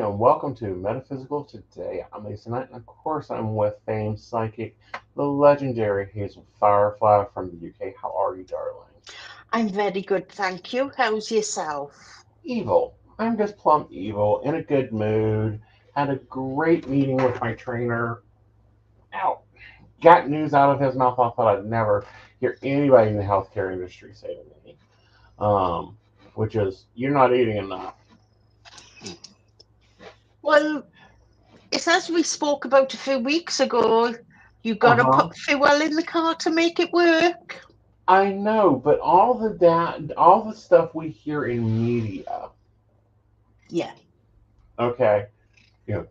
and welcome to Metaphysical Today. I'm Aeson, and of course, I'm with famed psychic, the legendary Hazel Firefly from the UK. How are you, darling? I'm very good, thank you. How's yourself? Evil. I'm just plumb evil, in a good mood. Had a great meeting with my trainer. Ow. Got news out of his mouth I thought I'd never hear anybody in the healthcare industry say to me, um, which is, you're not eating enough. Well, it's as we spoke about a few weeks ago. You got to Uh-huh. put fuel in the car to make it work. I know, but all the stuff we hear in media, Yeah, okay, you know,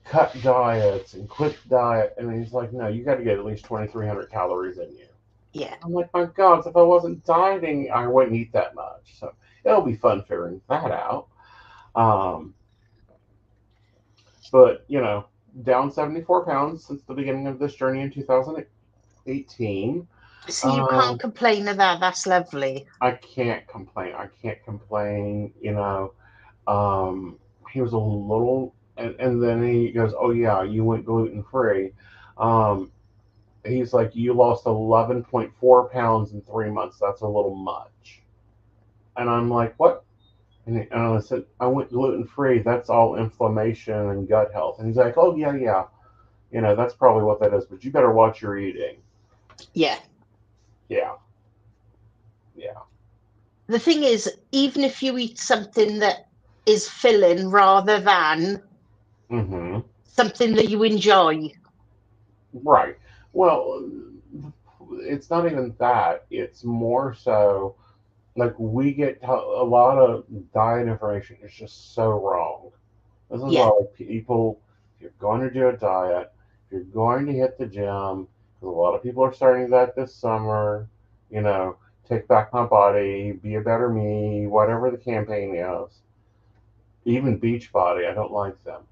cut diets and quit diet, and he's like, no, you got to get at least 2,300 calories in you. yeah, I'm like, my God, if I wasn't dieting, I wouldn't eat that much. So it'll be fun figuring that out. Um, but down 74 pounds since the beginning of this journey in 2018. see, you can't Um, complain of that. That's lovely. I can't complain. I can't complain. Um, he was a little, and then he goes, "Oh yeah, you went gluten free." Um, he's like, "You lost 11.4 pounds in 3 months. That's a little much." And I'm like, "What?" And I said, "I went gluten free. That's all inflammation and gut health." And he's like, "Oh yeah, yeah. That's probably what that is. But you better watch your eating." Yeah. Yeah, yeah. The thing is, even if you eat something that is filling rather than Mm-hmm. something that you enjoy. Right. Well, it's not even that. It's more so like we get a lot of diet information is just so wrong. This is why Yeah, like people, if you're going to do a diet, if you're going to hit the gym, because a lot of people are starting that this summer, you know, take back my body, be a better me, whatever the campaign is. Even Beachbody, I don't like them.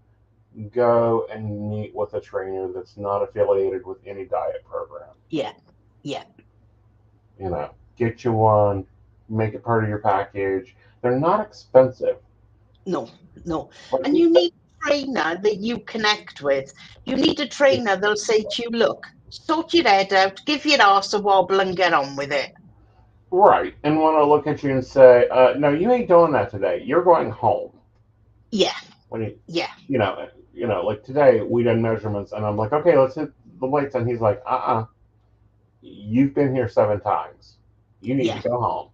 Go and meet with a trainer that's not affiliated with any diet program. yeah, yeah. Get you one, make it part of your package. They're not expensive. No, no. Like And you need a trainer that you connect with. You need a trainer that'll say to you, look, sort your head out, give your arse a wobble and get on with it. right, and want to look at you and say, "No, you ain't doing that today. You're going home." Yeah, When you, yeah, like today we did measurements, and I'm like, "Okay, let's hit the weights," and he's like, You've been here 7 times. You need to yeah, go home."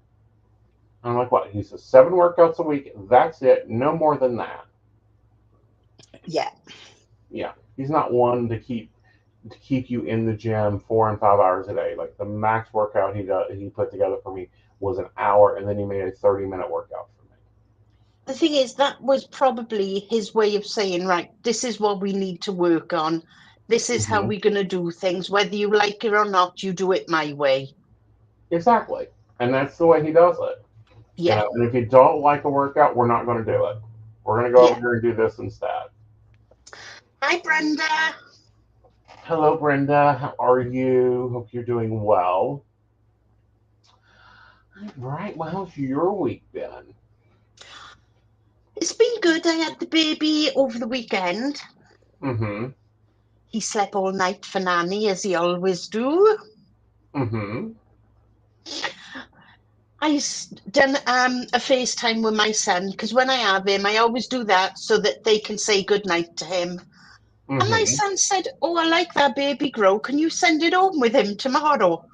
And I'm like, "What?" He says, "7 workouts a week. That's it. No more than that." yeah, Yeah, he's not one to keep you in the gym 4 and 5 hours a day. Like the max workout he put together for me was an hour, and then he made a 30-minute workout for me. The thing is, that was probably his way of saying, right, this is what we need to work on. This is how Hmm. we're going to do things. Whether you like it or not, you do it my way. Exactly, and that's the way he does it. Yeah, And if you don't like a workout, we're not going to do it. We're going to go over yeah. here and do this instead. Hi, Brenda. Hello, Brenda. How are you? Hope you're doing well. Right. Well, how's your week been? It's been good. I had the baby over the weekend. Mm-hmm. He slept all night for Nanny, as he always do. Mm-hmm. Done a FaceTime with my son because when I have him, I always do that so that they can say good night to him. And my Mm-hmm. son said, "Oh, I like that baby grow. Can you send it home with him tomorrow?"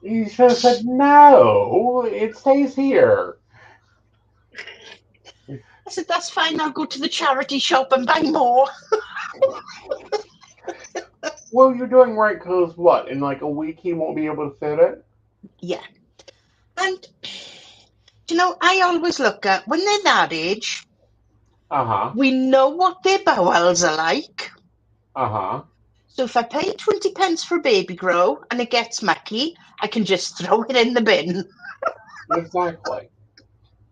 You should have said no. It stays here. I said, "That's fine. I'll go to the charity shop and buy more." Well, you're doing right because what? In like a week, he won't be able to fit it. Yeah. And, I always look at when they're that age, Uh huh. we know what their bowels are like. Uh huh. So if I pay 20 pence for a baby grow and it gets mucky, I can just throw it in the bin. Exactly.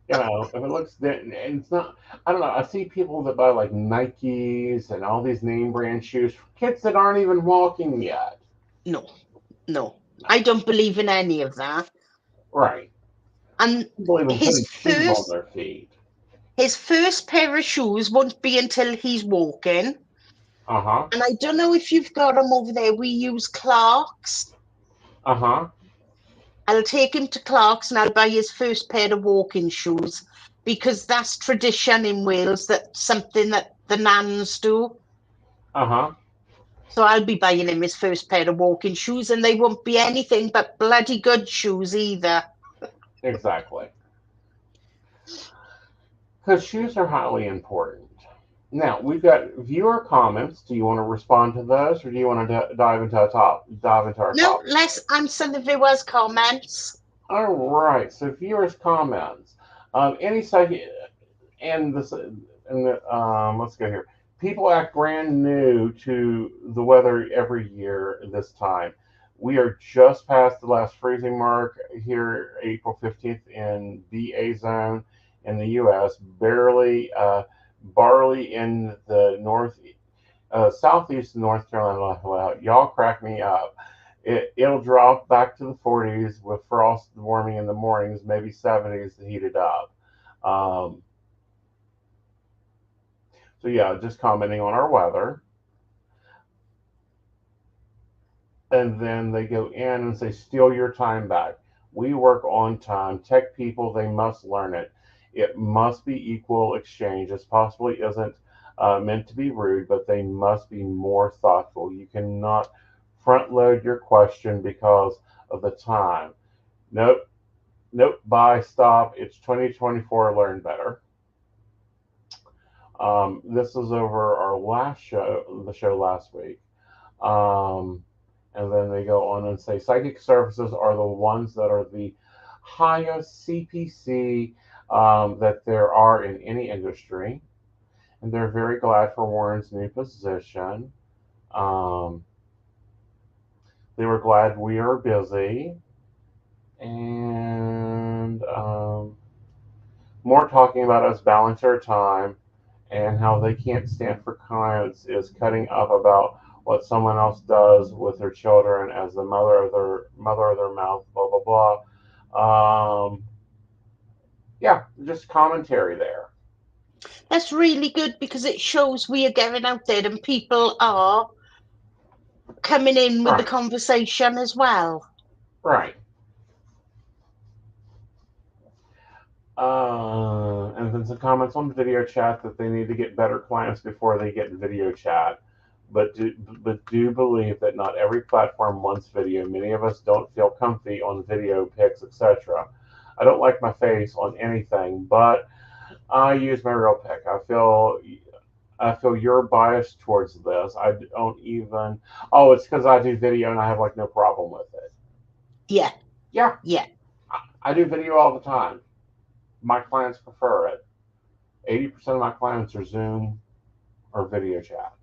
If it looks, and it's not. I don't know. I see people that buy like Nikes and all these name brand shoes for kids that aren't even walking yet. No, no. No. I don't believe in any of that. Right. And People even his putting shoes on first their feet. his first pair of shoes won't be until he's walking. Uh-huh. And I don't know if you've got them over there. We use Clark's. Uh-huh. I'll take him to Clark's and I'll buy his first pair of walking shoes, because that's tradition in Wales. That's something that the nans do. Uh-huh. So I'll be buying him his first pair of walking shoes, and they won't be anything but bloody good shoes either. Exactly. Because shoes are highly important. Now, we've got viewer comments. Do you want to respond to those, or do you want to dive into our No, topic? let's answer the viewers' comments. All right. So, viewers' comments. Any psychic and this and let's go here. People act brand new to the weather every year this time. We are just past the last freezing mark here, April 15th in the Aeson in the U.S. Barely barley in the southeast North Carolina. Well, y'all crack me up. It'll drop back to the 40s with frost warming in the mornings, maybe 70s to heat it up. Um, so yeah, just commenting on our weather. And then they go in and say, steal your time back. We work on time. Tech people, they must learn it. It must be equal exchange. This possibly isn't meant to be rude, but they must be more thoughtful. You cannot front load your question because of the time. Nope, nope, bye, stop. It's 2024, learn better. This is over our last show, the show last week. Um, and then they go on and say psychic services are the ones that are the highest CPC that there are in any industry. And they're very glad for Warren's new position. Um, they were glad we are busy. And more talking about us balance our time and how they can't stand for clients is cutting up about what someone else does with their children as the mother of their mouth, blah blah blah. Yeah, just commentary there. That's really good, because it shows we are getting out there and people are coming in with the Right, conversation as well. right. And then some comments on the video chat that they need to get better clients before they get video chat. But do believe that not every platform wants video. Many of us don't feel comfy on video, pics, etc. I don't like my face on anything, but I use my real pic. I feel you're biased towards this. I don't even. Oh, it's because I do video and I have like no problem with it. Yeah, Yeah, yeah. I do video all the time. My clients prefer it. 80% of my clients are Zoom or video chat.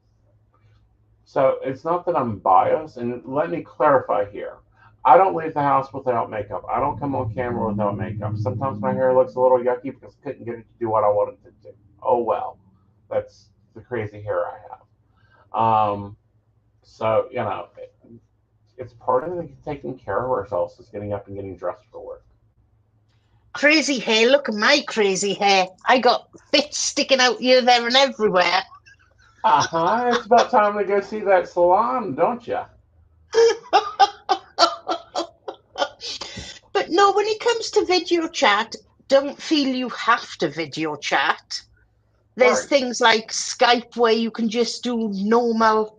So it's not that I'm biased, and let me clarify here. I don't leave the house without makeup. I don't come on camera without makeup. Sometimes my hair looks a little yucky because I couldn't get it to do what I wanted it to do. Oh well, that's the crazy hair I have. So it's part of taking care of ourselves is getting up and getting dressed for work. Crazy hair. Look at my crazy hair. I got bits sticking out here, there, and everywhere. It's about time to go see that salon, don't you? But no, when it comes to video chat, don't feel you have to video chat. There's Right. things like Skype where you can just do normal,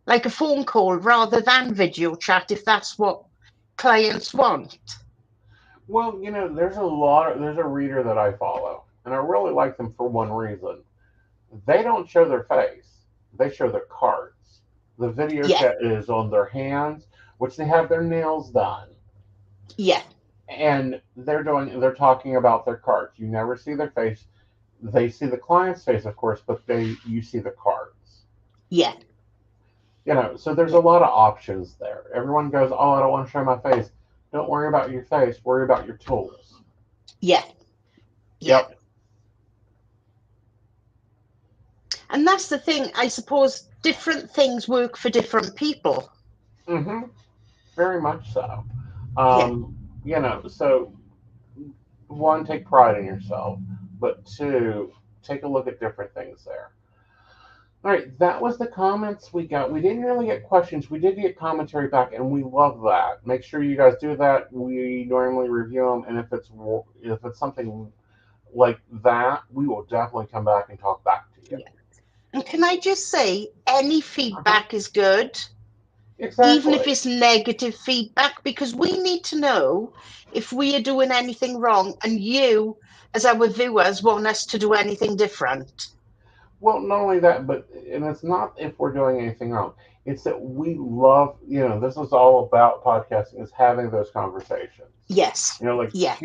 like a phone call rather than video chat, if that's what clients want. Well, there's a reader that I follow, and I really like them for one reason. They don't show their face; they show their cards. The video Yeah, chat is on their hands, which they have their nails done, yeah, and they're talking about their cards. You never see their face. They see the client's face, of course, but you see the cards. yeah, So there's a yeah, lot of options there. Everyone goes, "Oh, I don't want to show my face." Don't worry about your face. Worry about your tools. yeah, yeah. Yep. And that's the thing, I suppose different things work for different people. Mm-hmm. Very much so. Yeah, So one, take pride in yourself, but two, take a look at different things there. All right, that was the comments we got. We didn't really get questions. We did get commentary back, and we love that. Make sure you guys do that. We normally review them, and if it's something like that, we will definitely come back and talk back to you. Yeah. And can I just say, any Uh-huh. feedback is good, even if Exactly. it's negative feedback, because we need to know if we are doing anything wrong and you, as our viewers, want us to do anything different. Well, not only that, but and it's not if we're doing anything wrong. It's that we love, this is all about podcasting is having those conversations. Yes. Like Yeah.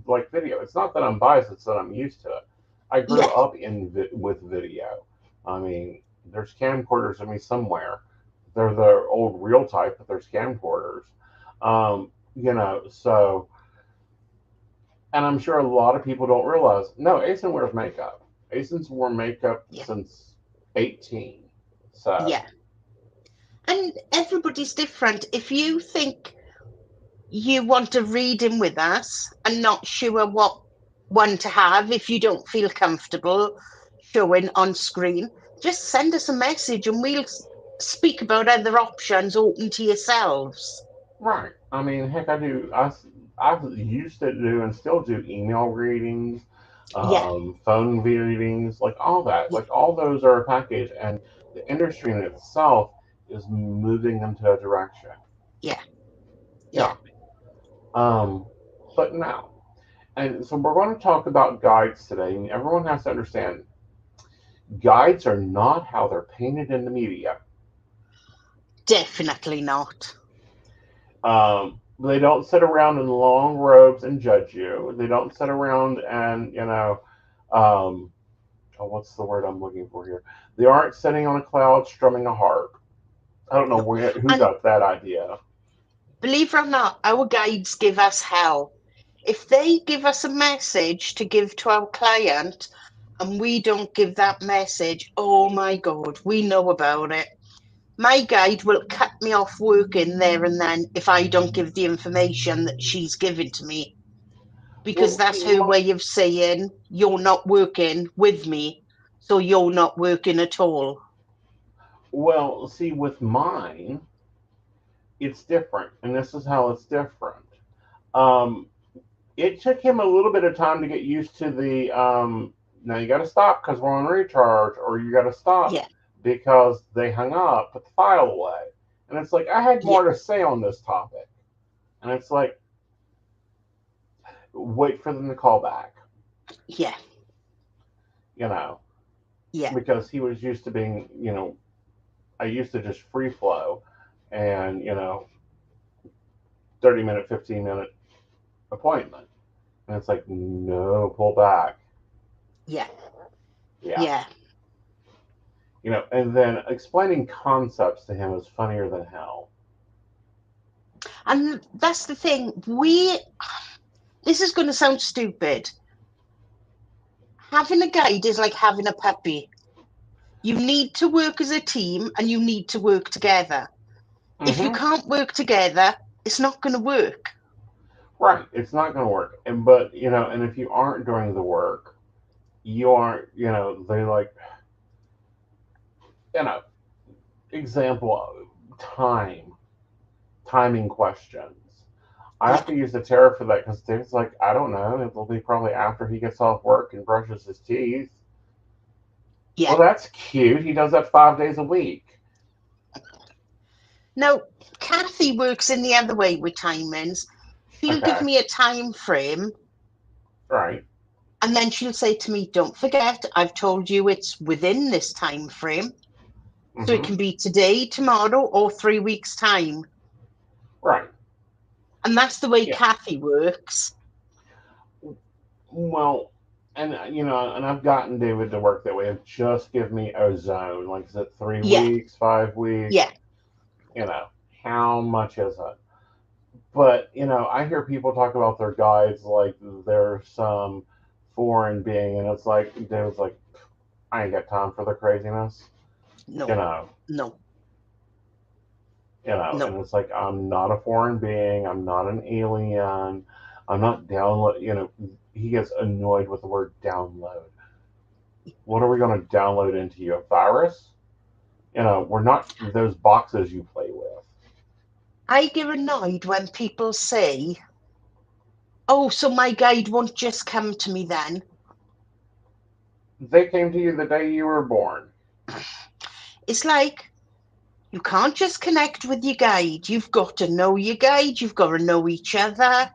like video. It's not that I'm biased; it's that I'm used to it. I grew Yeah. up with video. I mean, there's camcorders of me somewhere. They're the old real type, but there's camcorders. So, and I'm sure a lot of people don't realize. No, Aeson wears makeup. Aeson's worn makeup Yeah. since 18. So, Yeah. And everybody's different. If you think you want to read in with us and not sure what one to have, if you don't feel comfortable showing on screen, just send us a message and we'll speak about other options open to yourselves. right. I mean, heck, I used to do and still do email readings, Yeah. phone readings, like all that. Yeah. Like all those are a package, and the industry in itself is moving into a direction. Yeah. Yeah. Yeah. Um, but now, and so we're going to talk about guides today. And everyone has to understand guides are not how they're painted in the media. Definitely not. They don't sit around in long robes and judge you. They don't sit around and, um, oh, what's the word I'm looking for here? They aren't sitting on a cloud strumming a harp. I don't know No. who And got that idea. believe it or not, our guides give us hell. If they give us a message to give to our client and we don't give that message, oh my God, we know about it. My guide will cut me off working there and then if I don't give the information that she's given to me, because Well, that's see, her way of saying you're not working with me, so you're not working at all. with mine, it's different, and this is how it's different. Um, it took him a little bit of time to get used to the now you got to stop because we're on recharge, or you got to stop Yeah, because they hung up, put the file away. And it's like, I had yeah, more to say on this topic. And it's like, wait for them to call back, yeah, you know, yeah, because he was used to being, I used to just free flow and, 30-minute, 15-minute appointment. And it's like, no, pull back. yeah, Yeah. yeah. And then explaining concepts to him is funnier than hell. And that's the thing. This is going to sound stupid. Having a guide is like having a puppy. You need to work as a team and you need to work together. If you Hmm. can't work together, it's not going to work. Right. It's not going to work. And if you aren't doing the work, you aren't, they like, you know, example, timing questions. I have Yeah, to use the Terra for that because Dave's like, I don't know. It'll be probably after he gets off work and brushes his teeth. yeah. Well, that's cute. He does that 5 days a week. Now, Kathy works in the other way with timings. She'll give Okay. me a time frame Right. and then she'll say to me, don't forget, I've told you it's within this time frame. So it Mm-hmm. can be today, tomorrow, or 3 weeks' time. Right. And that's the way Yeah. Kathy works. Well, and I've gotten David to work that way. Just give me a zone. Like, is it three Yeah, weeks, 5 weeks? yeah, You know, how much is it? But I hear people talk about their guides like they're some foreign being, and it's like David's like, I ain't got time for the craziness. You no, know, no, and no, it's like I'm not a foreign being. I'm not an alien. I'm not download. He gets annoyed with the word download. What are we going to download into you? A virus? We're not those boxes you play with. I get annoyed when people say, oh, so my guide won't just come to me then. They came to you the day you were born. It's like, you can't just connect with your guide. You've got to know your guide. You've got to know each other.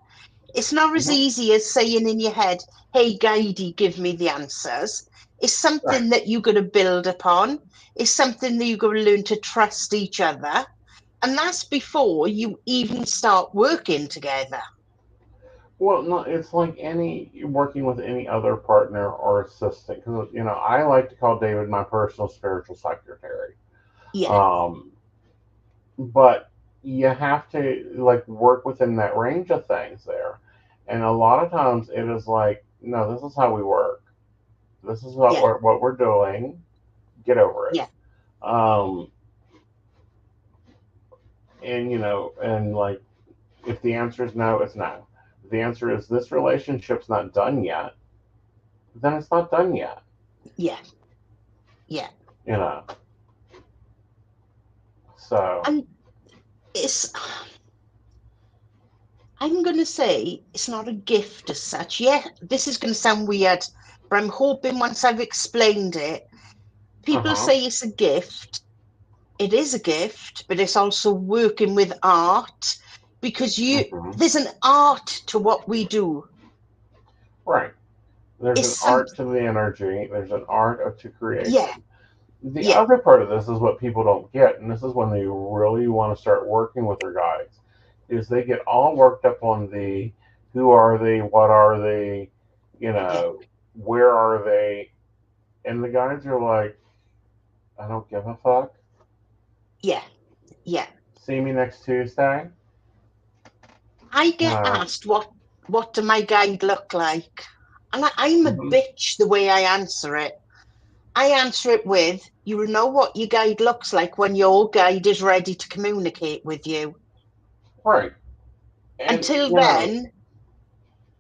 It's not as Mhm. easy as saying in your head, hey, guidey, give me the answers. It's Right. something that you've got to build upon. It's something that you've got to learn to trust each other. And that's before you even start working together. Well, no, it's like any working with any other partner or assistant. Because I like to call David my personal spiritual secretary. Yeah, Um, but you have to like work within that range of things there. And a lot of times it is like, no, this is how we work. This is yeah, what we're doing. Get over it. yeah, Um, and like if the answer is no, it's no. If the answer is this relationship's not done yet, then it's not done yet. yeah, yeah. You know. So. And it's, I'm going to say it's not a gift as such. Yeah, this is going to sound weird, but I'm hoping once I've explained it, Uh people huh. say it's a gift. It is a gift, but it's also working with art because Hmm. there's an art to what we do. Right. There's It's an some, art to the energy. There's an art to yeah, creation. The yeah, other part of this is what people don't get, and this is when they really want to start working with their guides, is they get all worked up on the who are they, what are they, yeah, where are they, and the guides are like, I don't give a fuck. yeah, yeah. See me next Tuesday. I You get know. asked what do my guide look like, and I'm a Hmm. bitch the way I answer it. I answer it with, you know what your guide looks like when your guide is ready to communicate with you. Right. And Until then,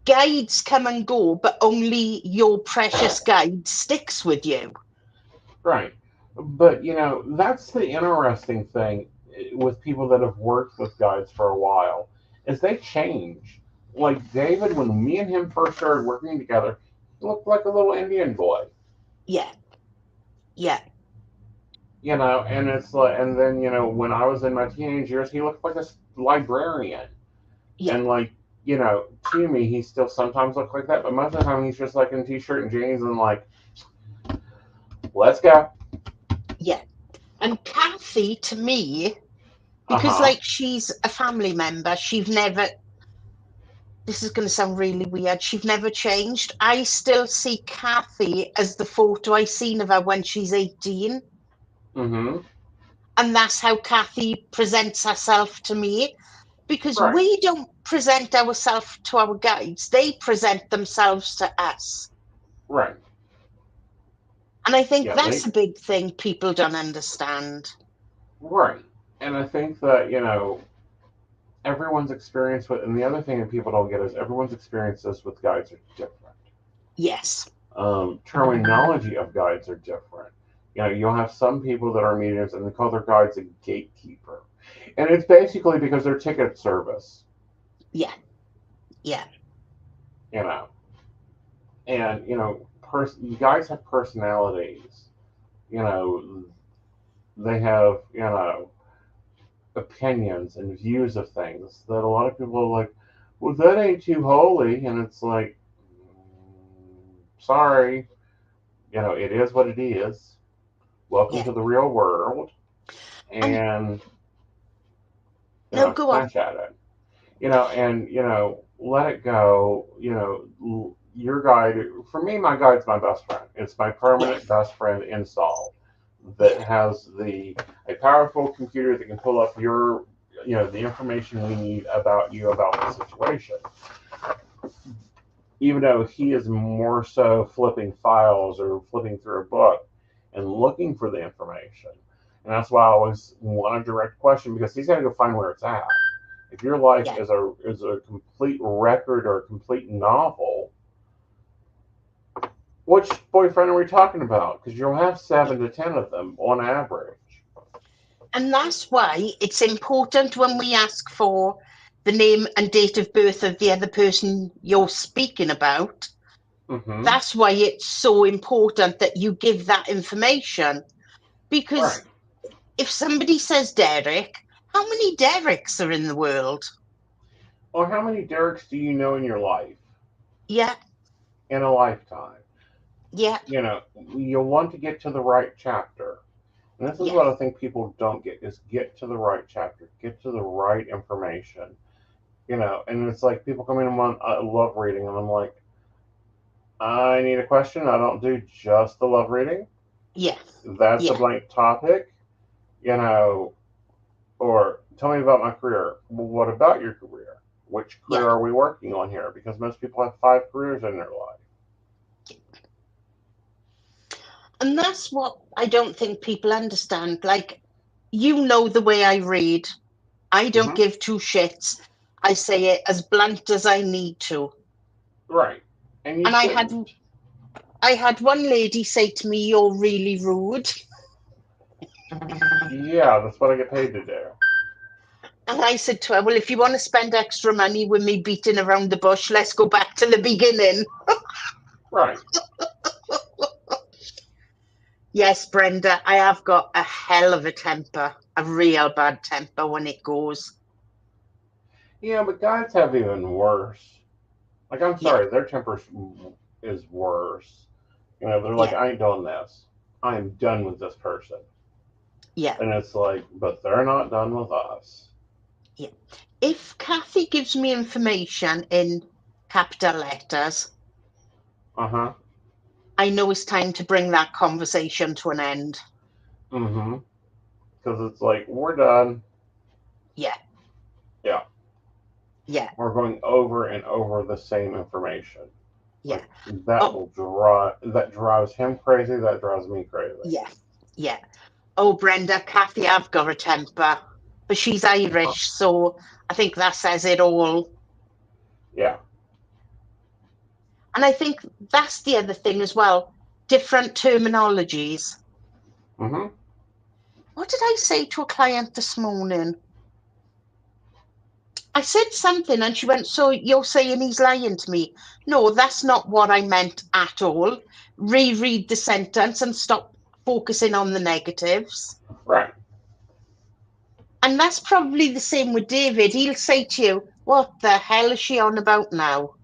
guides come and go, but only your precious guide sticks with you. right. But that's the interesting thing with people that have worked with guides for a while is they change. Like David, when me and him first started working together, he looked like a little Indian boy. Yeah, yeah, And it's like, and then when I was in my teenage years, he looked like a librarian, yeah, and like to me, he still sometimes looked like that, but most of the time he's just like in t-shirt and jeans and like, let's go. yeah. And Kathy, to me, Uh because huh. like she's a family member, she's never, this is going to sound really weird, she's never changed. I still see Kathy as the photo I seen of her when she's 18. Mm-hmm. And that's how Kathy presents herself to me. Because Right. we don't present ourselves to our guides, they present themselves to us. Right. And I think Yeah. that's a big thing people don't understand. Right. And I think that everyone's experience with, and the other thing that people don't get is everyone's experiences with guides are different. Yes. Terminology of guides are different. You'll have some people that are mediums and they call their guides a gatekeeper, and it's basically because they're ticket service. Yeah. Yeah. You know, and guides have personalities. You know, they have opinions and views of things that a lot of people are like, well, that ain't too holy, and it's like, sorry, it is what it is. Welcome Yeah. to the real world, And and no, go on. smash at it. And let it go. Your guide. For me, my guide's my best friend. It's my Yeah. permanent best friend install that Yeah. has the a powerful computer that can pull up your the information we need about you about the situation. Even though he is more so flipping files or flipping through a book and looking for the information. And that's why I always want a direct question because he's got to go find where it's at. If your life yeah. is a complete record or a complete novel, which boyfriend are we talking about? Because you'll have Yeah. 7 to 10 of them on average. And that's why it's important when we ask for the name and date of birth of the other person you're speaking about. Mm-hmm. That's why it's so important that you give that information. Because Right. if somebody says Derek, how many Dereks are in the world? Or how many Derek's do you know in your life Yeah, in a lifetime? yeah, You'll want to get to the right chapter. And this is yeah, what I think people don't get is get to the right chapter, get to the right information. And it's like people come in and want I love reading, and I'm like, I need a question. I don't do just the love reading. yeah, That's a yeah, blank topic, you know, or tell me about my career. Well, what about your career? Which yeah. career are we working on here? Because most people have 5 careers in their life. And that's what I don't think people understand. Like, you know, the way I read, I don't Hmm. give two shits. I say it as blunt as I need to. Right. And you And shouldn't. I had one lady say to me, "You're really rude." Yeah, that's what I get paid to do. And I said to her, "Well, if you want to spend extra money with me beating around the bush, let's go back to the beginning." Right. Yes, Brenda, I have got a hell of a temper, a real bad temper when it goes. Yeah, but guys have even worse. Like, I'm Yeah, sorry, their temper is worse. They're like, yeah, I ain't doing this. I am done with this person. yeah, And it's like, but they're not done with us. yeah. If Kathy gives me information in capital letters, Uh huh. I know it's time to bring that conversation to an end. Mm hmm. Because it's like, we're done. Yeah, Yeah. yeah, We're going over and over the same information. yeah. Like, that Oh, will that drives him crazy. That drives me crazy. yeah, yeah. Oh, Brenda, Kathy, I've got a temper, but she's Uh-huh. Irish, so I think that says it all. Yeah. And I think that's the other thing as well. Different terminologies. Mm hmm. What did I say to a client this morning? I said something and she went, "So you're saying he's lying to me?" No, that's not what I meant at all. Reread the sentence and stop focusing on the negatives. Right. And that's probably the same with David. He'll say to you, "What the hell is she on about now?"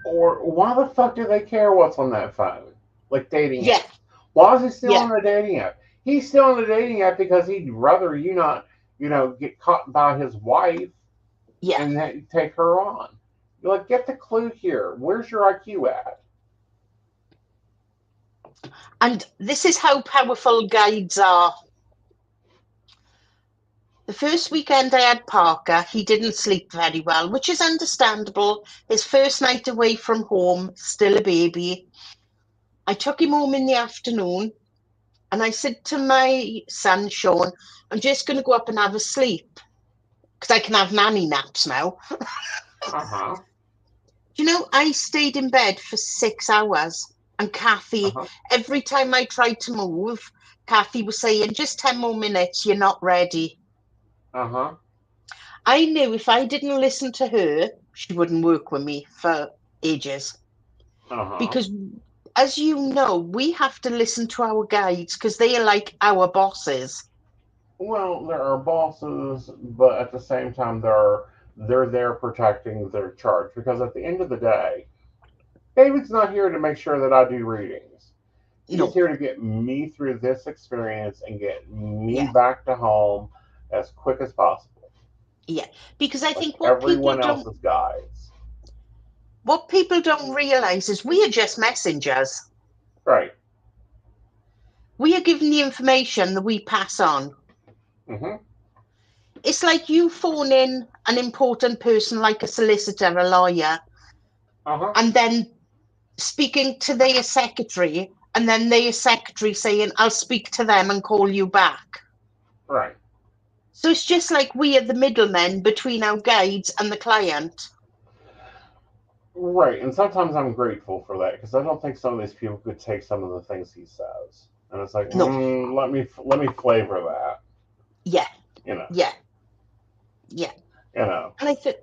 Or why the fuck do they care what's on that phone? Like dating Yeah, apps. Why is he still yeah, on the dating app? He's still on the dating app because he'd rather you not, get caught by his wife yeah. and then take her on. You're like, get the clue here. Where's your IQ at? And this is how powerful guides are. The first weekend I had Parker, he didn't sleep very well, which is understandable. His first night away from home, still a baby. I took him home in the afternoon and I said to my son, Sean, "I'm just going to go up and have a sleep because I can have nanny naps now." Uh huh. I stayed in bed for 6 hours. And Uh Kathy, huh. every time I tried to move, Kathy was saying, "Just 10 more minutes, you're not ready." Uh huh. I knew if I didn't listen to her, she wouldn't work with me for ages. Uh huh. Because, as you know, we have to listen to our guides because they are like our bosses. Well, there are bosses, but at the same time, they're there protecting their charge because at the end of the day, David's not here to make sure that I do readings. He's No, here to get me through this experience and get me yeah, back to home as quick as possible, yeah. Because I like think everyone else's guides. what people don't realize is we are just messengers. Right. We are given the information that we pass on. Mm-hmm. It's like you phone in an important person like a solicitor, a lawyer, Uh-huh. and then speaking to their secretary, and then their secretary saying, "I'll speak to them and call you back." Right. So it's just like we are the middlemen between our guides and the client. Right, and sometimes I'm grateful for that because I don't think some of these people could take some of the things he says, and it's like, No, let me flavor that, yeah, you know, yeah, yeah. you know. And I think,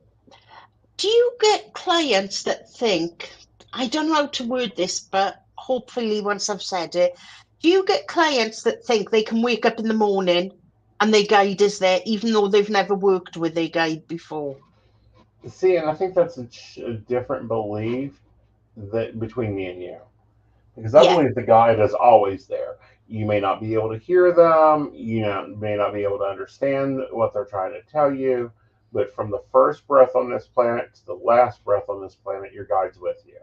do you get clients that think, I don't know how to word this, but hopefully once I've said it, do you get clients that think they can wake up in the morning and their guide is there, even though they've never worked with their guide before? See, and I think that's a different belief that between me and you, because I Yeah, believe the guide is always there. You may not be able to hear them, may not be able to understand what they're trying to tell you, but from the first breath on this planet to the last breath on this planet, your guide's with you.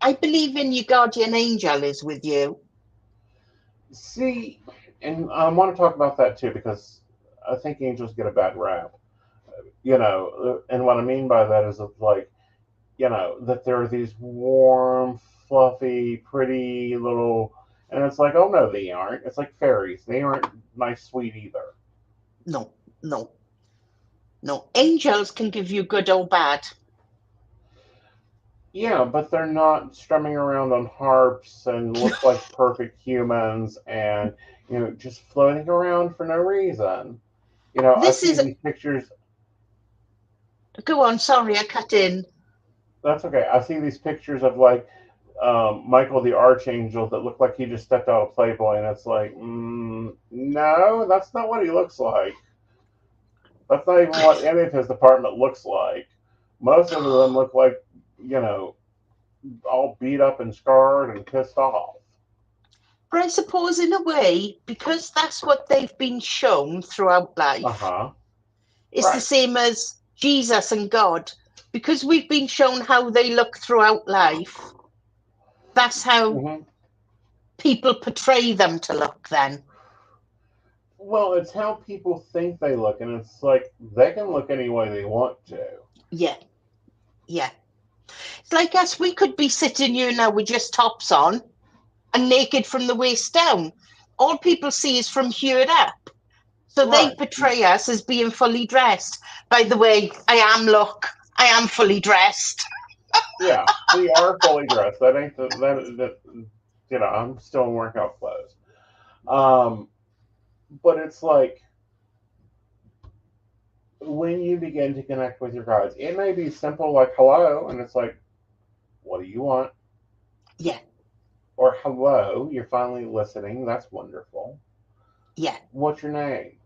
I believe in your guardian angel is with you. See, and I want to talk about that too because I think angels get a bad rap. And what I mean by that is that, like, that there are these warm, fluffy, pretty little, and it's like, oh no, they aren't. It's like fairies. They aren't nice, sweet either. No, no, no. Angels can give you good or bad. Yeah, but they're not strumming around on harps and look like perfect humans and, just floating around for no reason. I This see is, these pictures. go on, sorry, I cut in. That's okay. I see these pictures of, like, Michael the Archangel that look like he just stepped out of Playboy, and it's like, no, that's not what he looks like. That's not even what any of his department looks like. Most of them look like, you know, all beat up and scarred and pissed off. But I suppose, in a way, because that's what they've been shown throughout Uh life, huh. it's the Right. same as Jesus and God. Because we've been shown how they look throughout life, that's how hmm people portray them to look then. Well, it's how people think they look, and it's like they can look any way they want to. Yeah, yeah. It's like us, we could be sitting here now with just tops on and naked from the waist down. All people see is from here up. So they Right. portray us as being fully dressed. By the way, I am fully dressed. Yeah, we are fully dressed. That ain't I'm still in workout clothes. Um, but it's like when you begin to connect with your guides, it may be simple like hello, and it's like, what do you want? Yeah, Or hello, you're finally listening. That's wonderful. yeah, What's your name?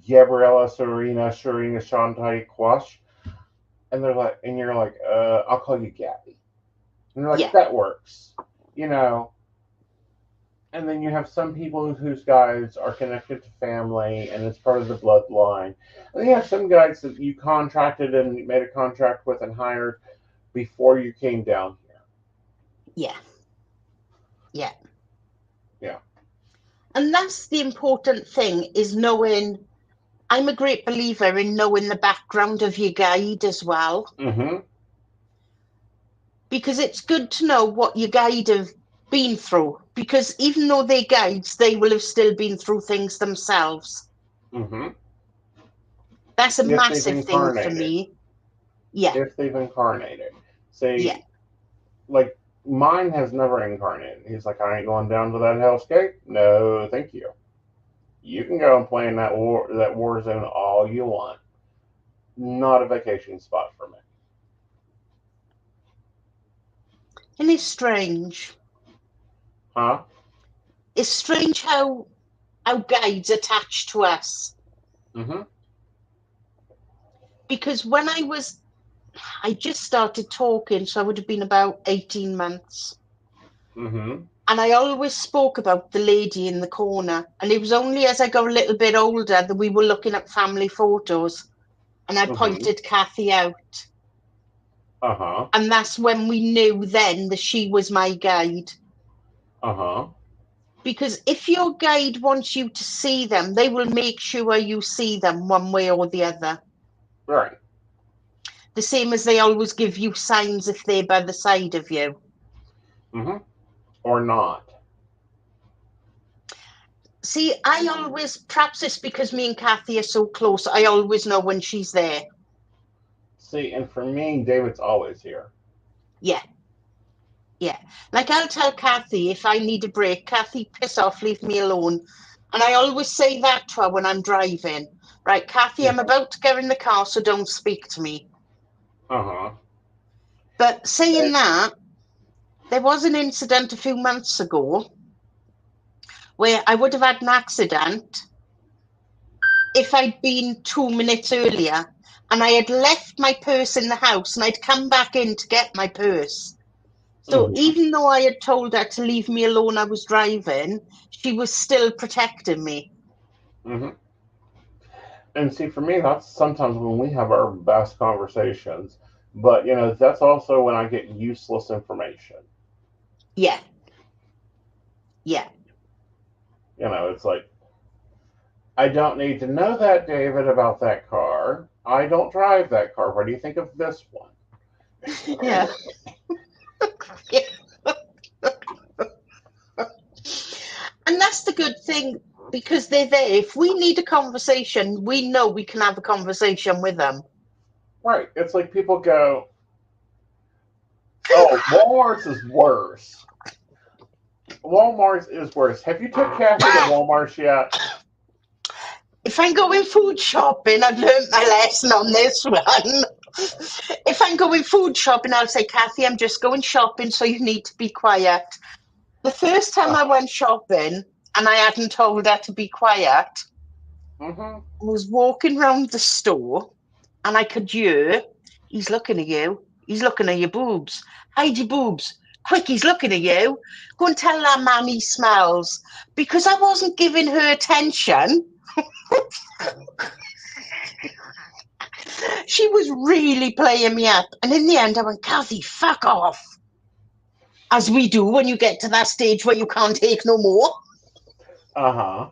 Gabriella, Serena, Shantae, Quash. And you're like, I'll call you Gabby. And they're like, yeah, that works. You know, and then you have some people whose guides are connected to family and it's part of the bloodline. And then you have some guides that you contracted and made a contract with and hired before you came down here. yeah, yeah. Yeah. And that's the important thing is knowing. I'm a great believer in knowing the background of your guide as well, Mm-hmm. because it's good to know what your guide have been through. Because even though they're guides, they will have still been through things themselves. Mm-hmm. That's a If they've massive thing for incarnated. me. Yeah, If they've incarnated. yeah, See, like, mine has never incarnated. He's like, I ain't going down to that hellscape. No, thank you. You can go and play in that war zone all you want. Not a vacation spot for me. and it's strange. Huh? It's strange how guides attach to us. Mm-hmm. Because when I just started talking, so I would have been about 18 months. Mm-hmm. And I always spoke about the lady in the corner. And it was only as I got a little bit older that we were looking at family photos and I Mm-hmm. pointed Kathy out. Uh-huh. And that's when we knew then that she was my guide. Uh-huh. Because if your guide wants you to see them, they will make sure you see them one way or the other. Right. The same as they always give you signs if they're by the side of you. Mm-hmm. Or not. See, I always, perhaps it's because me and Kathy are so close, I always know when she's there. See, and for me, David's always here. Yeah, yeah. Like I'll tell Kathy if I need a break, Kathy, piss off, leave me alone. And I always say that to her when I'm driving. Right, Kathy, I'm about to get in the car, so don't speak to me. Uh-huh. But saying that, there was an incident a few months ago where I would have had an accident if I'd been 2 minutes earlier and I had left my purse in the house and I'd come back in to get my purse. So Mm-hmm. even though I had told her to leave me alone, I was driving, she was still protecting me. Mm-hmm. And see, for me, that's sometimes when we have our best conversations. But, that's also when I get useless information. Yeah, yeah. It's like, I don't need to know that, David, about that car. I don't drive that car. What do you think of this one? Yeah. And that's the good thing because they're there. If we need a conversation, we know we can have a conversation with them. Right. It's like people go, oh, Walmart's is worse. Walmart's is worse. Have you took Kathy to Walmart's yet? If I'm going food shopping, I've learned my lesson on this one. If I'm going food shopping, I'll say, Kathy, I'm just going shopping, so you need to be quiet. The first time I went shopping and I hadn't told her to be quiet, Mm-hmm. I was walking round the store and I could hear, he's looking at you. He's looking at your boobs. Hide your boobs. Quick, he's looking at you. Go and tell that man he smells. Because I wasn't giving her attention. She was really playing me up. And in the end, I went, Kathy, fuck off. As we do when you get to that stage where you can't take no more. Uh-huh.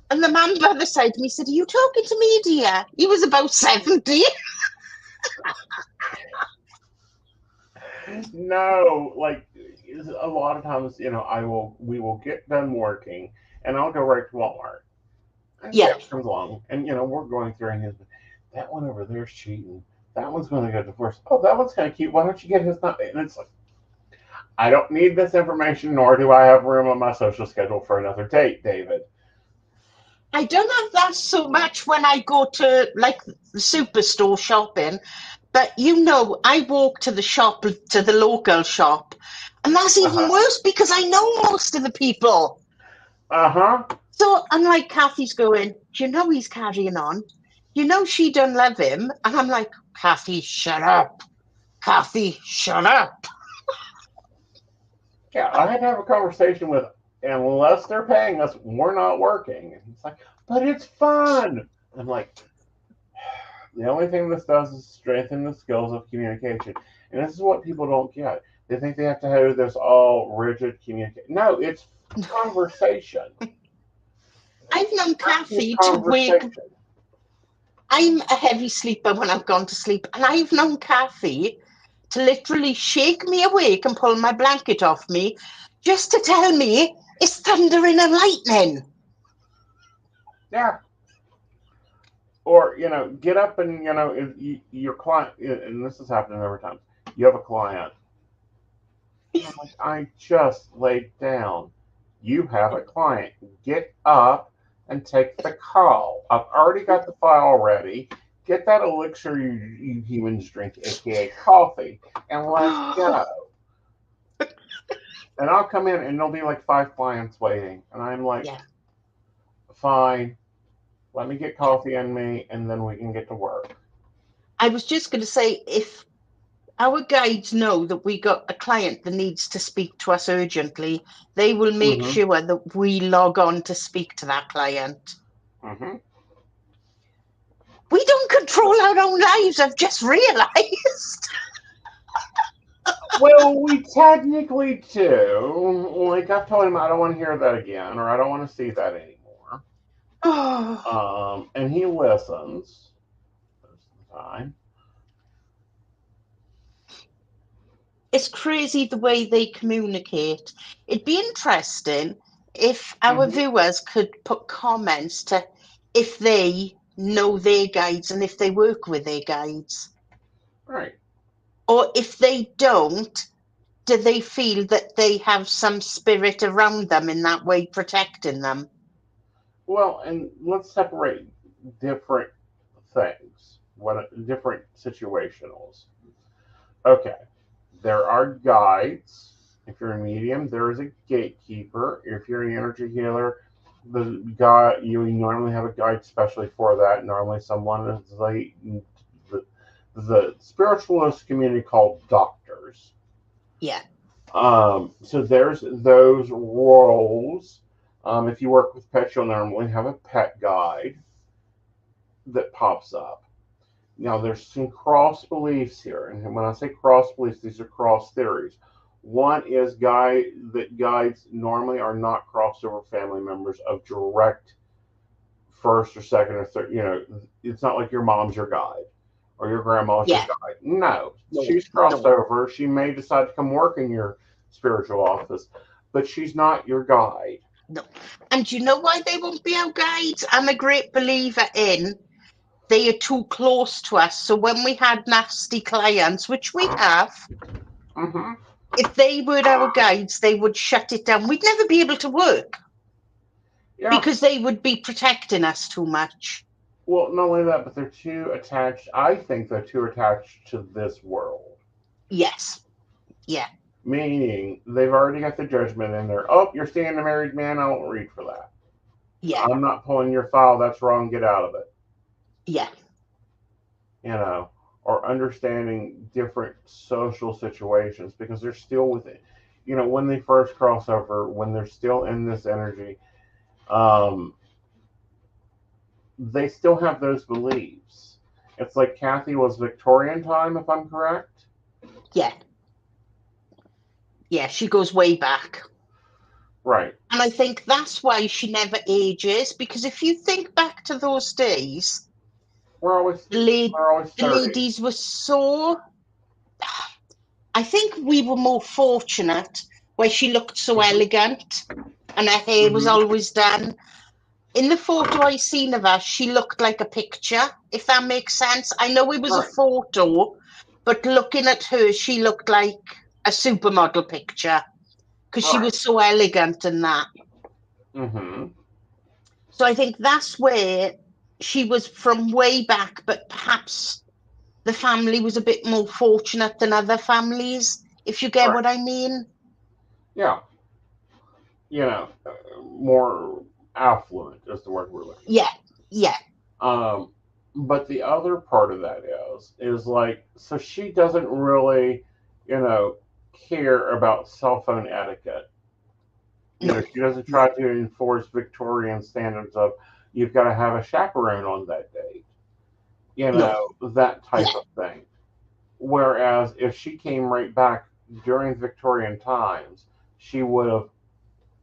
And the man by the side of me said, are you talking to me, dear? He was about 70. No, like a lot of times, we will get done working and I'll go right to Walmart. And Yeah. Jeff comes along and we're going through and he's that one over there's cheating. That one's gonna get divorced. Oh, that one's kinda cute. Why don't you get his not and it's like I don't need this information, nor do I have room on my social schedule for another date, David. I don't have that so much when I go to like the superstore shopping, but I walk to the shop, to the local shop, and that's even Uh-huh. worse because I know most of the people. Uh-huh. So I'm like, Kathy's going, do you know he's carrying on? You know she don't love him. And I'm like, Kathy, shut up. Kathy, shut up. Yeah, I had to have a conversation with unless they're paying us, we're not working. And he's like, but it's fun. I'm like, the only thing this does is strengthen the skills of communication. And this is what people don't get. They think they have to have this all rigid communication. No, it's conversation. I've known Practice Kathy to wake. conversation. I'm a heavy sleeper when I've gone to sleep, and I've known Kathy to literally shake me awake and pull my blanket off me just to tell me it's thundering and lightning. Yeah. Or, get up and, your client, and this has happened every time, you have a client. And I'm like, I just laid down. You have a client. Get up and take the call. I've already got the file ready. Get that elixir you humans drink, aka coffee, and let's go. And I'll come in and there'll be like 5 clients waiting. And I'm like, Yeah. fine, let me get coffee in me and then we can get to work. I was just going to say, if our guides know that we got a client that needs to speak to us urgently, they will make Mm-hmm. sure that we log on to speak to that client. Mm-hmm. We don't control our own lives, I've just realized. Well, we technically do. Like I've told him I don't want to hear that again or I don't want to see that anymore. Oh, And he listens most of the time. it's crazy the way they communicate. It'd be interesting if our Hmm. viewers could put comments to if they know their guides and if they work with their guides, Right. or if they don't, do they feel that they have some spirit around them in that way protecting them? Well, and let's separate different things, what different situationals. Okay, there are guides. If you're a medium, there is a gatekeeper. If you're an energy healer, the guy you normally have a guide especially for that. Normally, someone is like the spiritualist community called doctors. Yeah, So there's those roles. If you work with pets, you'll normally have a pet guide that pops up. Now, there's some cross beliefs here, and when I say cross beliefs, these are cross theories. One is that guides normally are not crossover family members of direct first or second or third. It's not like your mom's your guide or your grandma's your yeah, guide. No, no, she's crossed no, over. She may decide to come work in your spiritual office, but she's not your guide. no. And do you know why they won't be our guides? I'm a great believer in they are too close to us. So when we had nasty clients, which we have, Mm-hmm. if they were our guides, they would shut it down. We'd never be able to work Yeah. because they would be protecting us too much. Well, not only that, but they're too attached. I think they're too attached to this world. Yes. Yeah. Meaning they've already got the judgment in there. Oh, you're seeing a married man. I won't read for that. Yeah. I'm not pulling your file. That's wrong. Get out of it. Yeah. You know, or understanding different social situations because they're still within. When they first cross over, when they're still in this energy, um, they still have those beliefs. It's like Kathy was Victorian time, if I'm correct. Yeah. Yeah. She goes way back. Right. And I think that's why she never ages, because if you think back to those days, We're always the, la- we're always the 30. ladies were so. I think we were more fortunate where she looked so Mm-hmm. elegant and her hair was Mm-hmm. always done. In the photo I seen of her, she looked like a picture, if that makes sense. I know it was a Right. photo, but looking at her, she looked like a supermodel picture because she Right. was so elegant in that. Mm-hmm. So I think that's where she was from way back, but perhaps the family was a bit more fortunate than other families, if you get Right. what I mean. Yeah. More affluent is the word we're looking Yeah, yeah, for. But the other part of that is like, so she doesn't really, you know, care about cell phone etiquette. no, She doesn't try no, to enforce Victorian standards of you've got to have a chaperone on that date. no, That type yeah, of thing. Whereas if she came right back during Victorian times, she would have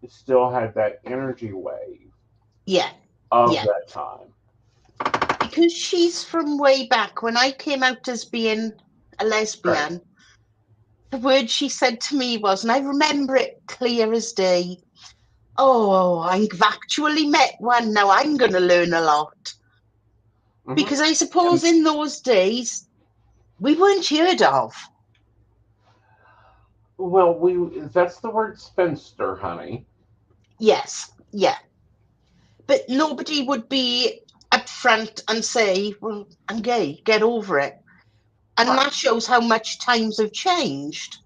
still had that energy wave yeah, of yeah. that time. Because she's from way back when I came out as being a Right. lesbian, the word she said to me was, and I remember it clear as day, oh, I've actually met one now. I'm going to learn a lot. Hmm. Because I And suppose in those days, we weren't heard of. well, we that's the word spinster, honey. Yes, yeah. But nobody would be upfront and say, well, I'm gay, get over it. And Right. that shows how much times have changed.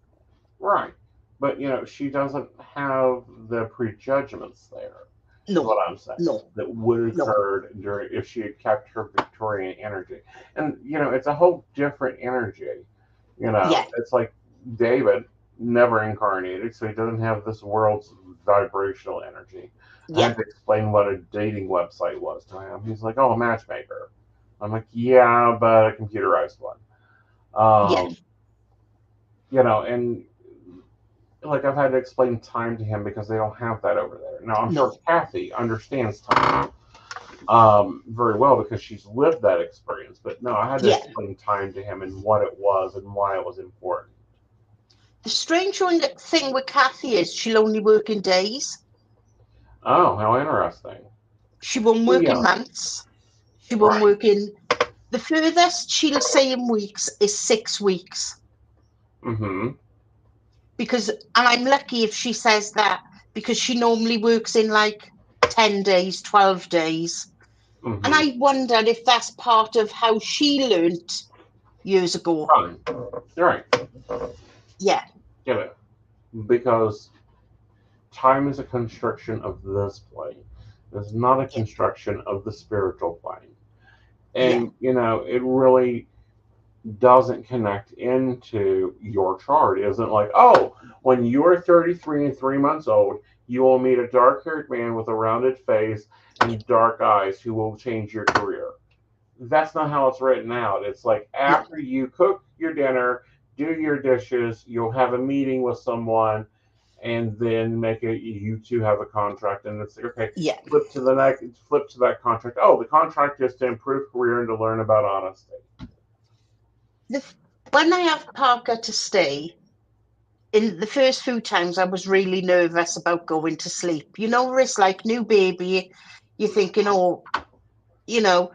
Right. But she doesn't have the prejudgments there, is No, what I'm saying. no, That would have no. occurred during if she had kept her Victorian energy. And it's a whole different energy. Yeah, It's like David never incarnated, so he doesn't have this world's vibrational energy. I yeah, had to explain what a dating website was to him. He's like, "Oh, a matchmaker." I'm like, "Yeah, but a computerized one." yeah, Um, and like I've had to explain time to him because they don't have that over there. Now I'm sure no, Kathy understands time very well because she's lived that experience. But no, I had to yeah. explain time to him and what it was and why it was important. The strange thing with Kathy is she'll only work in days. Oh, how interesting. She won't Well, work in yeah. months. She won't Right. work in. The furthest she'll say in weeks is 6 weeks. Mm-hmm. Because, and I'm lucky if she says that, because she normally works in like 10 days, 12 days. And Mm-hmm. I wondered if that's part of how she learnt years ago. Fine. Right. Yeah, Get it. Because time is a construction of this plane. It's not a yeah, construction of the spiritual plane. yeah, And, it really doesn't connect into your chart. It isn't like, oh, when you're 33 and 3 months old, you will meet a dark haired man with a rounded face and dark eyes who will change your career. That's not how it's written out. It's like no, after you cook your dinner, do your dishes, you'll have a meeting with someone, and then make it. You two have a contract, and it's okay. yeah. Flip to that contract. Oh, the contract is to improve career and to learn about honesty. The, when I have Parker to stay, in the first few times I was really nervous about going to sleep. You know, it's like new baby, you're thinking, oh, you know,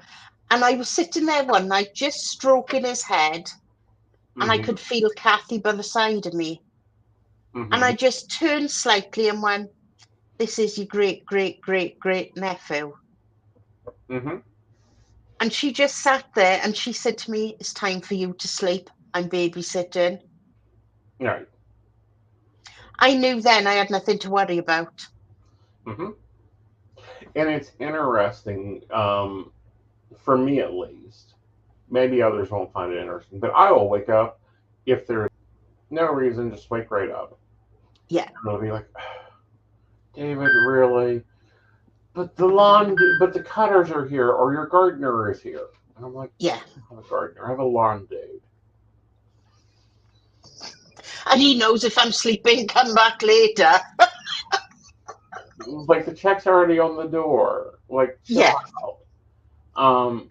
and I was sitting there one night just stroking his head, and I Mm-hmm. could feel Kathy by the side of me. And Mm-hmm. I just turned slightly and went, this is your great, great, great, great nephew. Mm-hmm. And she just sat there and she said to me, it's time for you to sleep. I'm babysitting. Right. I knew then I had nothing to worry about. Mm-hmm. And it's interesting, for me at least. Maybe others won't find it interesting, but I will wake up if there's no reason, just wake right up. Yeah, And I'll be like, David, really? But the cutters are here, or your gardener is here. And I'm like, yeah. I don't have a gardener, I have a lawn dude. And he knows if I'm sleeping, come back later. Like the check's already on the door. Like, chill Yeah, out. Um,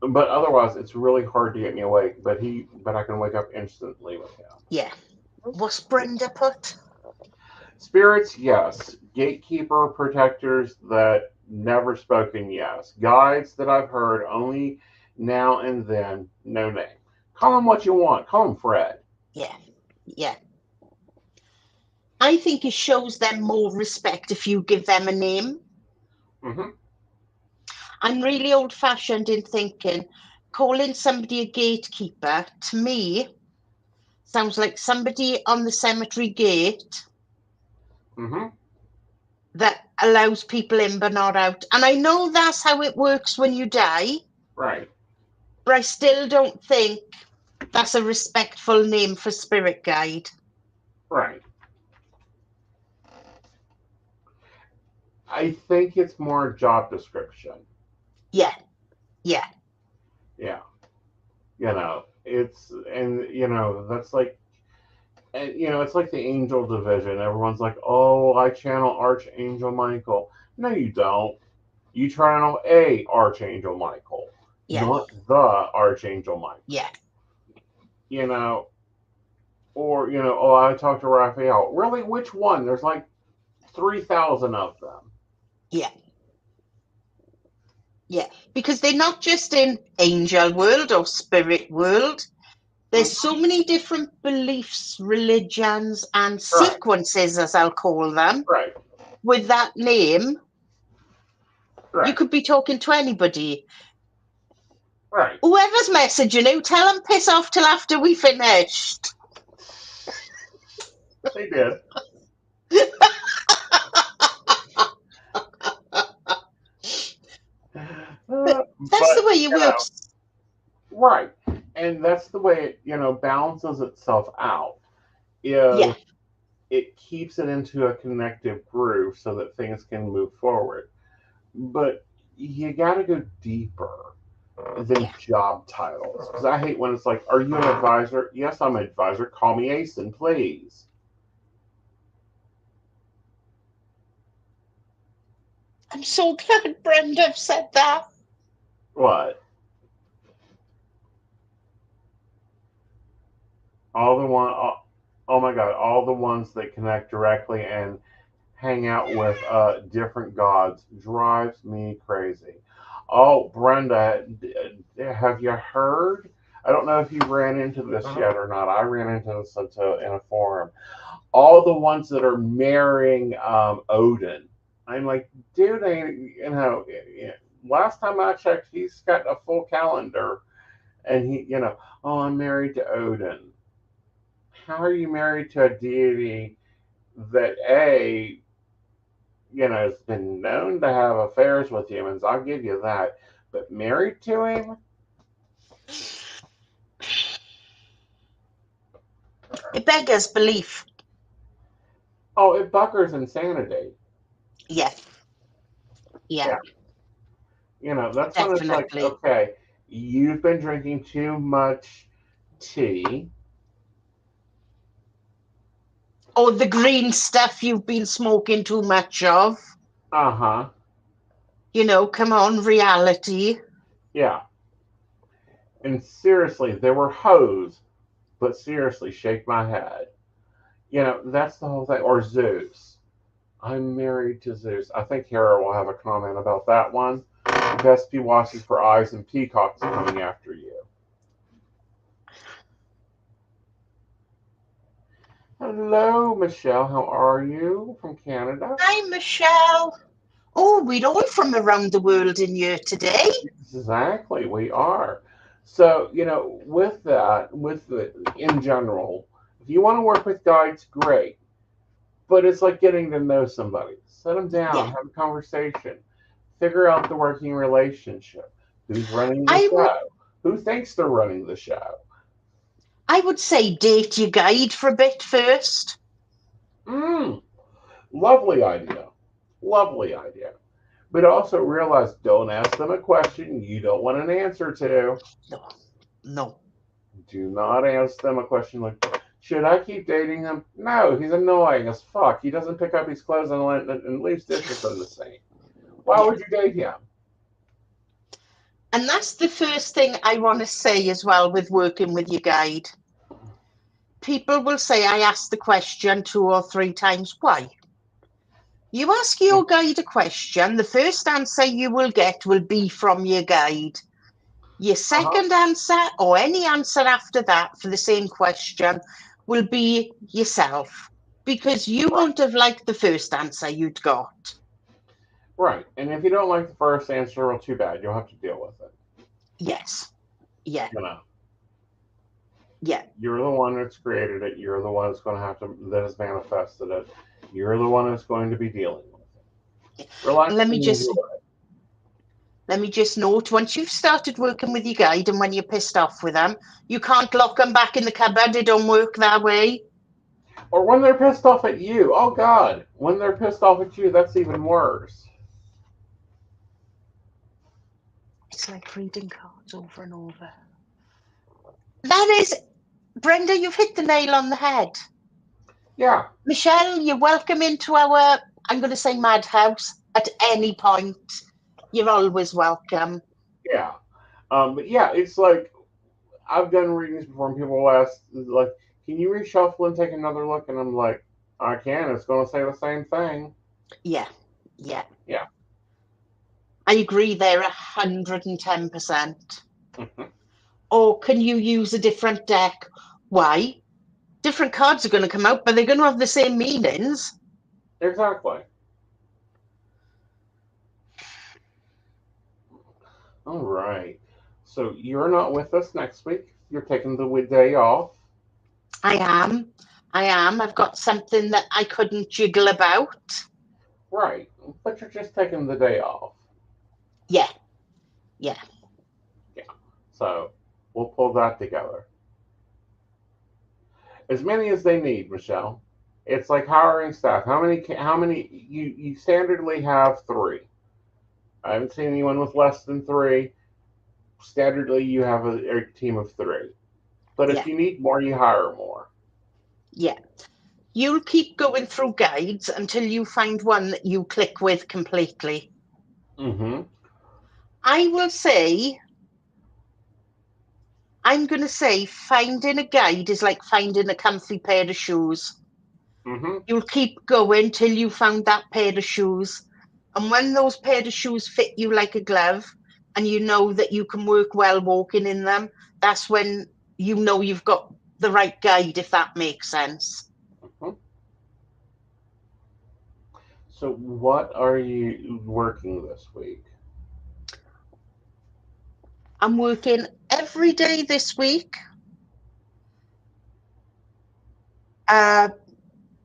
but otherwise, it's really hard to get me awake. But I can wake up instantly with him. yeah. What's Brenda put? Spirits, yes. Gatekeeper protectors that never spoken, yes. Guides that I've heard only now and then, no name. Call him what you want. Call him Fred. Yeah, yeah. I think it shows them more respect if you give them a name. Mm-hmm. I'm really old fashioned in thinking calling somebody a gatekeeper to me sounds like somebody on the cemetery gate Mm-hmm. that allows people in but not out. And I know that's how it works when you die, Right. but I still don't think that's a respectful name for spirit guide. Right. I think it's more job description. Yeah, yeah, Yeah. That's like, and it's like the angel division. Everyone's like, oh, I channel Archangel Michael. No, you don't. You channel a Archangel Michael, yeah, not the Archangel Michael. yeah, You know, or oh, I talked to Raphael. Really, which one? There's like 3,000 of them. yeah, yeah. Because they're not just in angel world or spirit world. There's Mm-hmm. so many different beliefs, religions, and Right, sequences, as I'll call them, right, with that name. You right, could be talking to anybody. right. Whoever's messaging you, tell them piss off till after we finished. They did. That's But the way it works. right, and that's the way it balances itself out. Yeah, If it keeps it into a connective groove so that things can move forward. But you got to go deeper than yeah. job titles. Because I hate when it's like, are you an advisor? Yes, I'm an advisor. Call me Aeson, please. I'm so glad Brenda said that. What? All the one, oh my God, all the ones that connect directly and hang out with different gods drives me crazy. Oh, Brenda, have you heard? I don't know if you ran into this yet or not. I ran into this in a forum. All the ones that are marrying Odin. I'm like, dude, last time I checked, he's got a full calendar, and oh, I'm married to Odin. How are you married to a deity that has been known to have affairs with humans? I'll give you that, but married to him? It beggars belief. Oh, it buckers insanity. Yeah, yeah, Yeah, that's when it's like, definitely. okay, you've been drinking too much tea. Or the green stuff you've been smoking too much of. Uh huh. Come on, reality. Yeah. And seriously, there were hoes, but seriously, shake my head. That's the whole thing. Or Zeus. I'm married to Zeus. I think Hera will have a comment about that one. Best be watching for eyes and peacocks coming after you. Hello, Michelle. How are you from Canada? Hi, Michelle. Oh, we're all from around the world in here today. Exactly, we are. So, with that, in general, if you want to work with guides, great. But it's like getting to know somebody. Sit them down, Yeah, have a conversation, figure out the working relationship. Who's running the I would. show? Who thinks they're running the show? I would say date your guide for a bit first. Mm, lovely idea. Lovely idea. But also realize don't ask them a question you don't want an answer to. No, no. Do not ask them a question like, should I keep dating him? No, he's annoying as fuck. He doesn't pick up his clothes and leaves dishes in the sink. Why Yeah. would you date him? And that's the first thing I want to say as well with working with your guide. People will say, I asked the question 2 or 3 times. Why? You ask your guide a question, the first answer you will get will be from your guide. Your Uh-huh. second answer, or any answer after that for the same question, will be yourself because you Right. won't have liked the first answer you'd got. Right. And if you don't like the first answer, well, too bad. You'll have to deal with it. Yes. Yeah. You know, Yeah. you're the one that's created it. You're the one that's going to have to, that has manifested it. You're the one that's going to be dealing with it. Relax Let me and enjoy just let me just note, once you've started working with your guide and when you're pissed off with them, you can't lock them back in the cupboard. It don't work that way. Or when they're pissed off at you. Oh, God. When they're pissed off at you, that's even worse. It's like reading cards over and over. That is, Brenda, you've hit the nail on the head. Yeah. Michelle, you're welcome into our, I'm going to say, madhouse at any point. You're always welcome. Yeah. But yeah, it's like I've done readings before, and people ask, like, can you reshuffle and take another look? And I'm like, I can. It's going to say the same thing. Yeah, yeah. Yeah. I agree there 110%. Mhm. Or can you use a different deck? Why? Different cards are going to come out, but they're going to have the same meanings. Exactly. All right. So you're not with us next week. You're taking the day off. I am. I am. I've got something that I couldn't jiggle about. Right. But you're just taking the day off. Yeah, yeah. Yeah. So we'll pull that together. As many as they need, Michelle. It's like hiring staff. How many you standardly have three. I haven't seen anyone with less than three. Standardly you have a team of three. But if Yeah, you need more, you hire more. yeah. You'll keep going through guides until you find one that you click with completely. Mm-hmm. I will say, I'm going to say, finding a guide is like finding a comfy pair of shoes. Mm-hmm. You'll keep going till you found that pair of shoes. And when those pair of shoes fit you like a glove and you know that you can work well walking in them, that's when you know you've got the right guide, if that makes sense. Mm-hmm. So, what are you working this week? I'm working every day this week.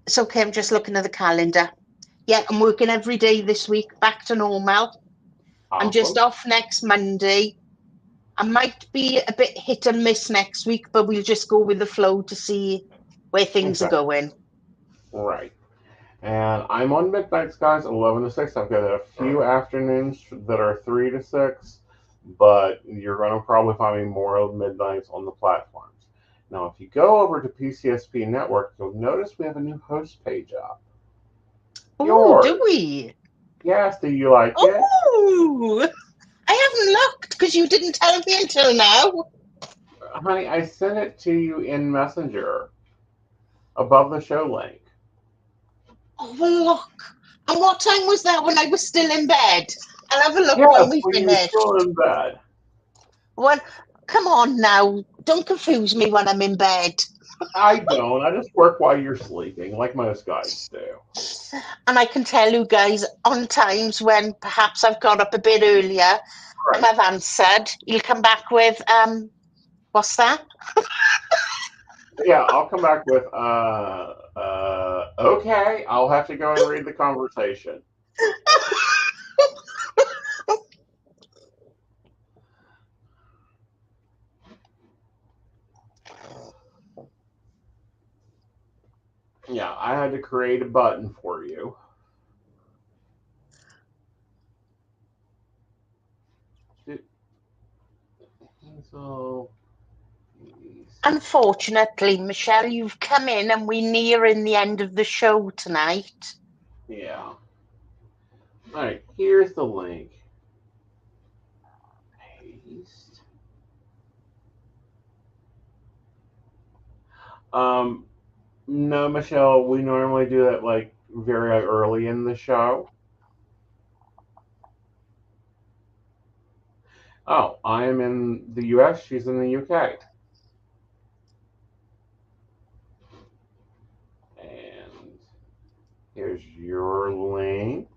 It's okay, I'm just looking at the calendar. Yeah, I'm working every day this week, back to normal. I'm just Awesome. off next Monday. I might be a bit hit and miss next week, but we'll just go with the flow to see where things are Exactly. going. Right. And I'm on midnights, guys, 11 to 6. I've got a few afternoons that are 3 to 6, but you're going to probably find me more of midnights on the platforms. Now, if you go over to PCSP Network, you'll notice we have a new host page up. Oh, Yours. do we? Yes, do you like it? Oh, I haven't looked because you didn't tell me until now. Honey, I sent it to you in Messenger above the show link. Oh, well, look. And what time was that when I was still in bed? I'll have a look when Yes, we when you're finish. still in bed. Well, come on now. Don't confuse me when I'm in bed. I don't. I just work while you're sleeping, like most guys do. And I can tell you guys on times when perhaps I've got up a bit earlier and Right. I've answered, you'll come back with, what's that? Yeah, I'll come back with okay, I'll have to go and read the conversation. Yeah, I had to create a button for you. So, Unfortunately, Michelle, you've come in and we're nearing the end of the show tonight. yeah. All right, here's the link. Paste. Um, no, Michelle, we normally do that like very early in the show. Oh, I am in the US, she's in the UK. And here's your link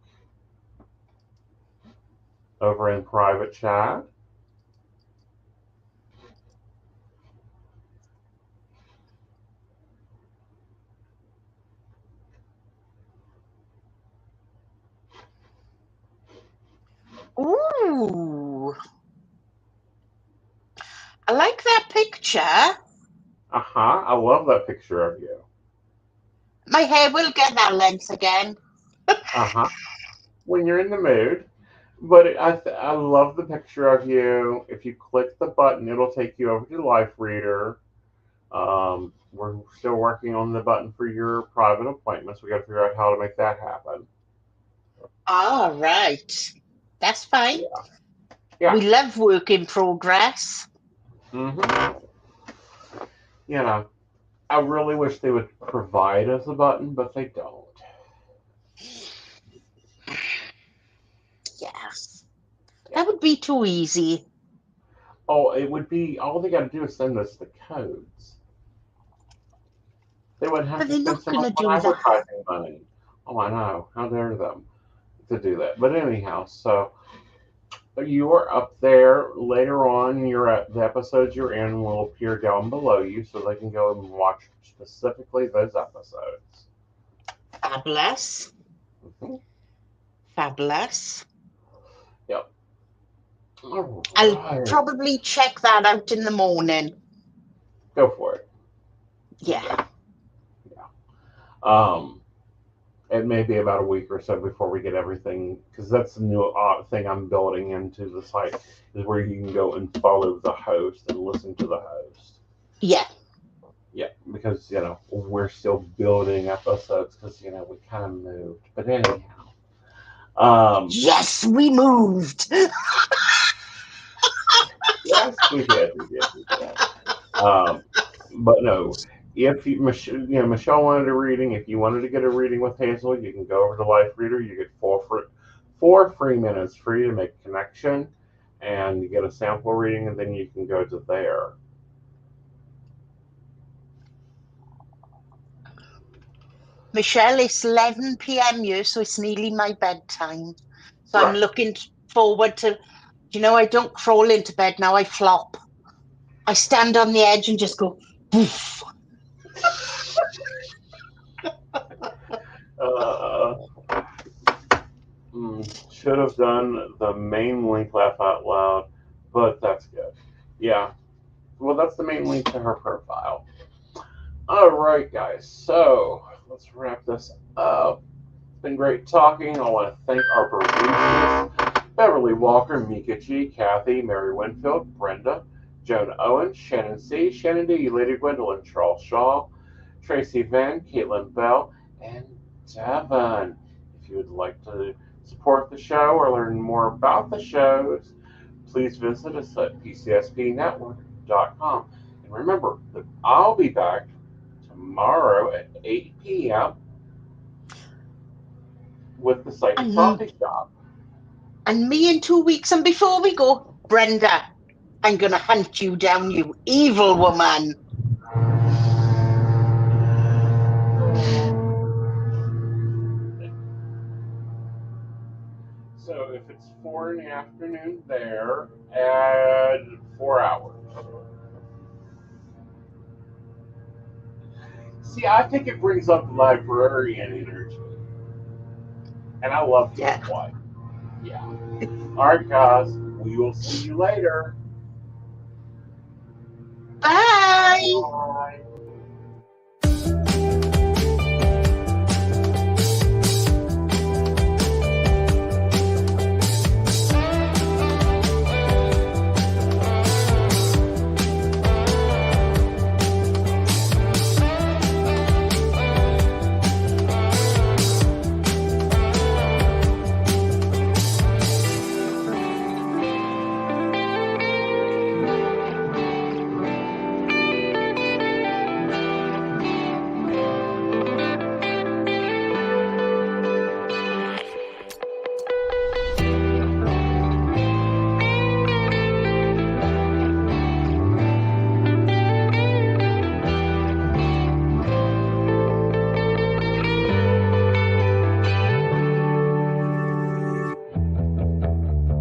over in private chat. Ooh, I like that picture. Uh-huh, I love that picture of you. My hair will get that length again. Uh-huh, when you're in the mood. But I love the picture of you. If you click the button, it'll take you over to Life Reader. We're still working on the button for your private appointments. We got to figure out how to make that happen. All right. That's fine. Yeah, yeah. We love work in progress. hmm You know, I really wish they would provide us a button, but they don't. Yes. Yeah. That would be too easy. Oh, it would be all they got to do is send us the codes. They wouldn't have But to they're spend not so going much to on do that. advertising money. Oh, I know. How dare them to do that? But anyhow, so you are up there later on. You're at the episodes you're in will appear down below you, so they can go and watch specifically those episodes. Fabulous. Mhm. Fabulous. Yep. All I'll right. probably check that out in the morning. Go for it. Yeah. Yeah. Yeah. Um, it may be about a week or so before we get everything, because that's the new thing I'm building into the site, is where you can go and follow the host and listen to the host. Yeah. Yeah, because we're still building episodes because we kind of moved. But anyhow, um, Yes, we moved. yes, we did, we did, we did. Um, but no. If Michelle wanted a reading, if you wanted to get a reading with Hazel, you can go over to Life Reader. You get 4 free minutes free to make connection, and you get a sample reading, and then you can go to there. Michelle, it's 11 p.m. here, so it's nearly my bedtime. So I'm Right. looking forward to, I don't crawl into bed now, I flop. I stand on the edge and just go, poof. Uh, should have done the main link laugh out loud, but that's good. Yeah. Well, that's the main link to her profile. All right, guys. So let's wrap this up. It's been great talking. I want to thank our producers Beverly Walker, Mika G, Kathy, Mary Winfield, Brenda, Joan Owen, Shannon C, Shannon D, Lady Gwendolyn, Charles Shaw, Tracy Van, Caitlin Bell, and Devon. If you would like to support the show or learn more about the shows, please visit us at pcspnetwork.com. And remember that I'll be back tomorrow at 8 p.m. with the Psychic And, Coffee Shop. and me in 2 weeks. And before we go, Brenda, I'm going to hunt you down, you evil woman. So if it's 4 in the afternoon there, add 4 hours. See, I think it brings up librarian energy. And I love being Yeah. quiet. Yeah. All right, guys. We will see you later. Bye. Bye.